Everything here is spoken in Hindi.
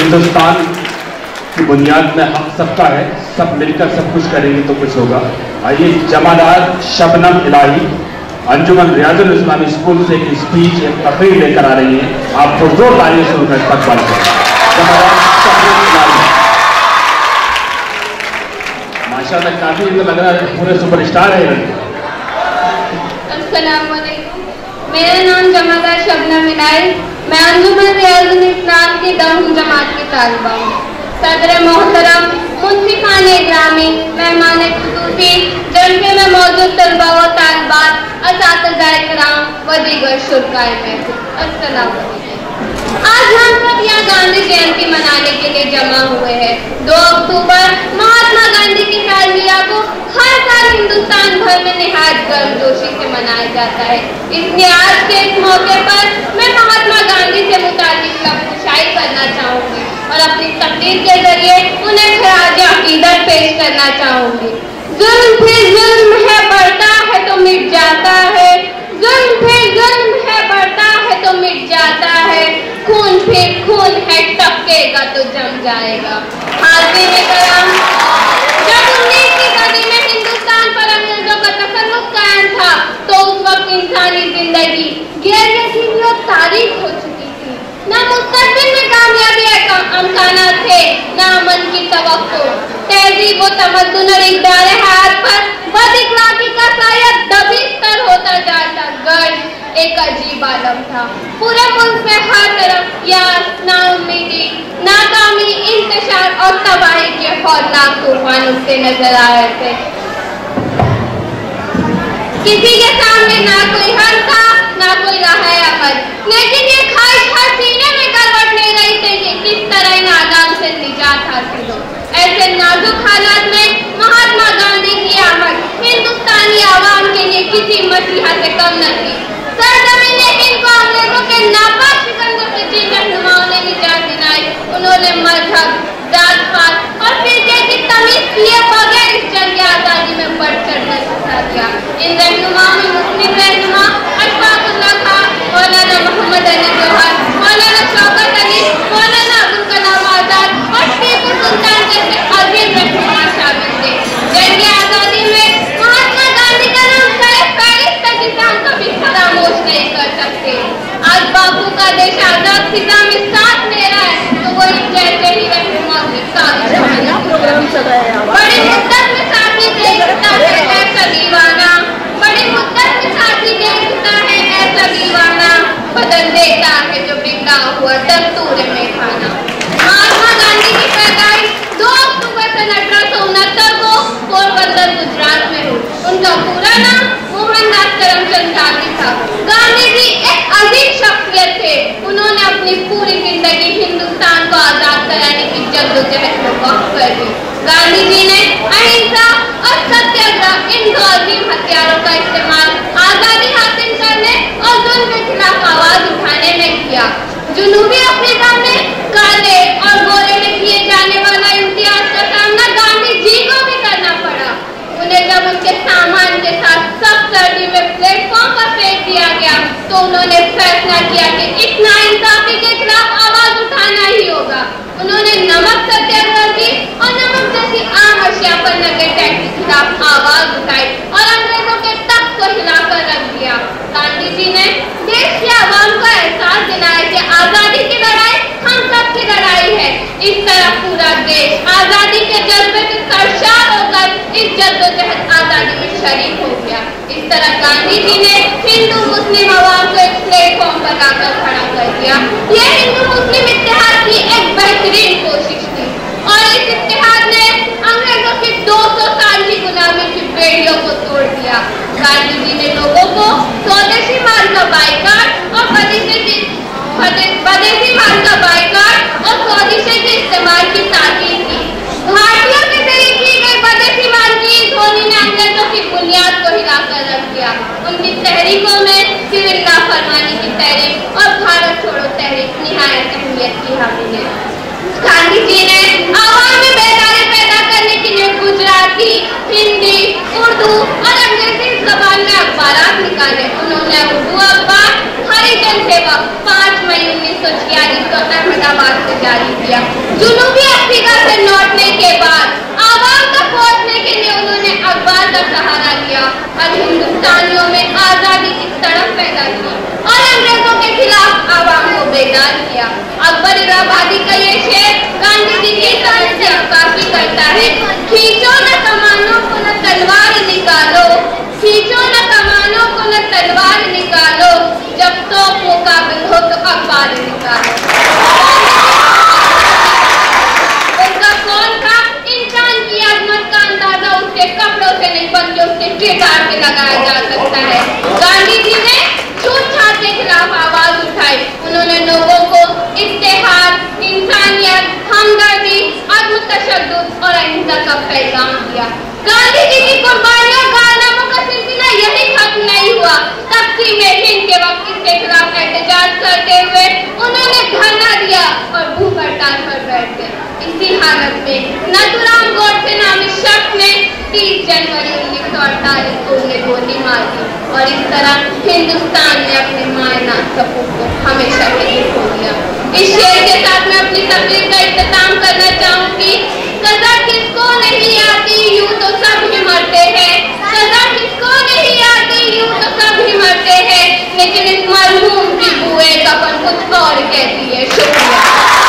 हिंदुस्तान की बुनियाद में हम सबका है, सब मिलकर सब कुछ करेंगे तो कुछ होगा। आइए जमादार शबनम इलाही अंजुमन रियाजुल इस्लामी स्कूल से एक स्पीच एक तकरीर लेकर आ रही हैं। आप पुरजोर तालियों से उनका इस्तकबाल करें। माशाअल्लाह काफी तो लग रहा है पूरे सुपरस्टार है। अस्सलाम वालेकुम, मेरा नाम जमादार शबनम इलाही, मैं अंजुमन रियाजुल इस्लाम की 10वीं जमात की तालिबा हूँ। सदर मोहतरम, मुंसिफाने ग्रामी, मेहमान खुसूसी, जलसे में मौजूद तलबा व तालिबात, असातिज़ाए किराम व दीगर शुरकाए महफिल, अस्सलाम वालेकुम। आज हम सब यहाँ गांधी जयंती मनाने के लिए जमा हुए हैं। 2 अक्टूबर महात्मा गांधी की सालगिरह को हर साल हिंदुस्तान भर में निहायत गर्मजोशी से मनाया जाता है। इसलिए आज के इस मौके पर मैं महात्मा गांधी से मुताल्लिक़ लफ्ज़ शायरी करना चाहूँगी और अपनी तकरीर के जरिए उन्हें खराज अक़ीदत पेश करना चाहूँगी। जुल्म फिर जुल्म है, बढ़ता है तो मिट जाता है। जुल्म फिर जुल्म है, बढ़ता है तो मिट जाता है। खून फिर खून है, टपकेगा तो जम जाएगा। हाज़िर कराम, जब 19वीं सदी में हिंदुस्तान पर अंग्रेजों का तसल्लुत कायम था तो उस वक्त इंसानी जिंदगी गैर यकीनी और तारीख हो चुकी थी। न मुस्तक़बिल में कामयाबी अमकानात थे, न अमन की तवक्को। तहजीब व तमद्दुन और इक़दार हयात पर बदइखलाक़ी का साया दबिस्तर होता जाता। गर्ज एक अजीब आलम था। पूरे मुल्क में हर तरफ यास, नाउम्मीदी, नाकामी, इंतशार और तबाही के खौफनाक तूफान उठते नजर आ रहे थे। किसी के सामने ना कोई हल था, ना कोई राह अमल, लेकिन ये ख्वाहिश हर सीने में करवट ले रही थी कि किस तरह इन आज़ाम से निजात हासिल हो। ऐसे नाजुक हालात में महात्मा गांधी की आमद हिंदुस्तानी आवाम के लिए किसी मसीहा से कम न थी। सरजमीन ने इनको अंग्रेजों के नापाक शिकंजों से जिन रहनुमाओं ने निजात दिलाई, उन्होंने मजहब, जात पात और फिरके की तमीज किए बगैर इस जंग आज़ादी में बढ़ चढ़कर हिस्सा लिया। इन रहनुमाओं में मुस्लिम रहनुमा अशफाकुल्लाह खां, मौलाना मोहम्मद अली जौहर, मौलाना शौकत अली, मौलाना अबुल कलाम आजाद और टीपू सुल्तान जैसे अजीम रहनुमा शामिल थे। जंग आज़ादी में महात्मा गांधी का नाम फहरिस्त तक इंसान कभी फरामोश नहीं कर सकते। आज बापू का देश आजाद फिजा में साथ ले रहा है तो वो इन जैसे ही रहनुमा की काबिज बड़ी मुद्दत में साथी देखता है ऐसा दीवाना, बड़ी मुद्दत में साथी देखता है ऐसा दीवाना, बदल देता है जो बिगड़ा हुआ दस्तूर में खाना। महात्मा गांधी की पैदाइश 2 अक्टूबर सन 1869 को पोरबंदर गुजरात में हुई। उनका पूरा नाम मोहनदास करमचंद गांधी था। गांधी जी एक अजीब शख्सियत थे। उन्होंने अपनी पूरी जिंदगी हिंदुस्तान को आजाद कराने की जद्दोजहद में वक्फ कर दी। गांधी जी ने अहिंसा और सत्याग्रह इन 2 अजीम हथियारों का इस्तेमाल आजादी हासिल करने और जुल्म के खिलाफ आवाज उठाने में किया। जनूबी अफ्रीका में काले और गोरे में किए जाने वाला इम्तियाज का सामना गांधी जी को भी करना पड़ा। उन्हें जब उनके सामान के साथ सख्त सर्दी में प्लेटफॉर्म पर फेंक दिया गया तो उन्होंने फैसला किया कि इस नाइंसाफी के खिलाफ आवाज उठाना ही होगा। उन्होंने नमक सत्याग्रह की और नमक जैसी आम अशिया पर लगे टैक्स के खिलाफ आवाज उठाई और अंग्रेजों के तख्त को हिलाकर रख दिया। गांधी जी ने देश के आवाम को एहसास दिलाया कि आजादी की लड़ाई हम सब की लड़ाई है। इस तरह पूरा देश आजादी के जज्बे से सरशार होकर इस जद्दोजहद आजादी में शरीक हो गया। इस तरह गांधी जी ने हिंदू मुस्लिम आवाम को एक प्लेटफॉर्म पर लाकर खड़ा कर दिया। यह हिंदू मुस्लिम इत्तेहाद की एक बेहतरीन कोशिश थी और इस इत्तेहाद ने अंग्रेजों की 200 साल की गुलामी की बेड़ियों को तोड़ दिया। गांधी जी ने लोगों को स्वदेशी माल का बाइकाट और स्वदेशी माल का बाइकाट और स्वदेशी के निकाले। उन्होंने उर्दू अखबार हरिजन सेवा 5 मई 1946 को अहमदाबाद से जारी किया। जुनूबी अफ्रीका से लौटने के बाद आवाम तक पहुंचने के लिए उन्होंने अखबार का सहारा लिया और हिंदुस्तानियों में आजादी की तड़प पैदा की और अंग्रेजों के खिलाफ आवाम को बेदार किया। अकबर इलाहाबादी का ये शेर गांधी जी की समझ से अक्कासी करता है। खींचो न कमानों को न तलवार निकालो, खींचो न कमानों को न तलवार निकालो, जब तो मुकाबिल हो तो अखबार निकालो। उनका कौन था? इंसान की अजमत का अंदाजा उसके कपड़ों से नहीं बल्कि उसके किरदार से लगाया जा सकता है। गांधी जी ने छूतछात के खिलाफ आवाज उठाई। उन्होंने लोगों को इत्तेहाद, इंसानियत, हमदर्दी, अदम तशद्दुद और अहिंसा का पैगाम दिया। गांधी जी की कुर्बानियों कारनामों का सिलसिला यही खत्म नहीं हुआ। तकसीम हिंद के वक्त इसके खिलाफ एहतजाज करते हुए उन्होंने धरना दिया और भूख हड़ताल पर बैठ गए। इसी हालत में नाथूराम गोडसे नामी शख्स ने 30 जनवरी 1948 को उन्हें गोली मार दी और इस तरह हिंदुस्तान ने अपने मायनात सपूत को हमेशा के लिए खो दिया। इस शेर के साथ मैं अपनी तकरीर का इख्तिताम करना चाहूंगी। सजा किसको नहीं आती, यूं तो सब ही मरते हैं। सजा किसको नहीं आती, यूं तो सब ही मरते हैं, लेकिन इस मरहूम की बुए कफन कुछ और कहती है। शुक्रिया।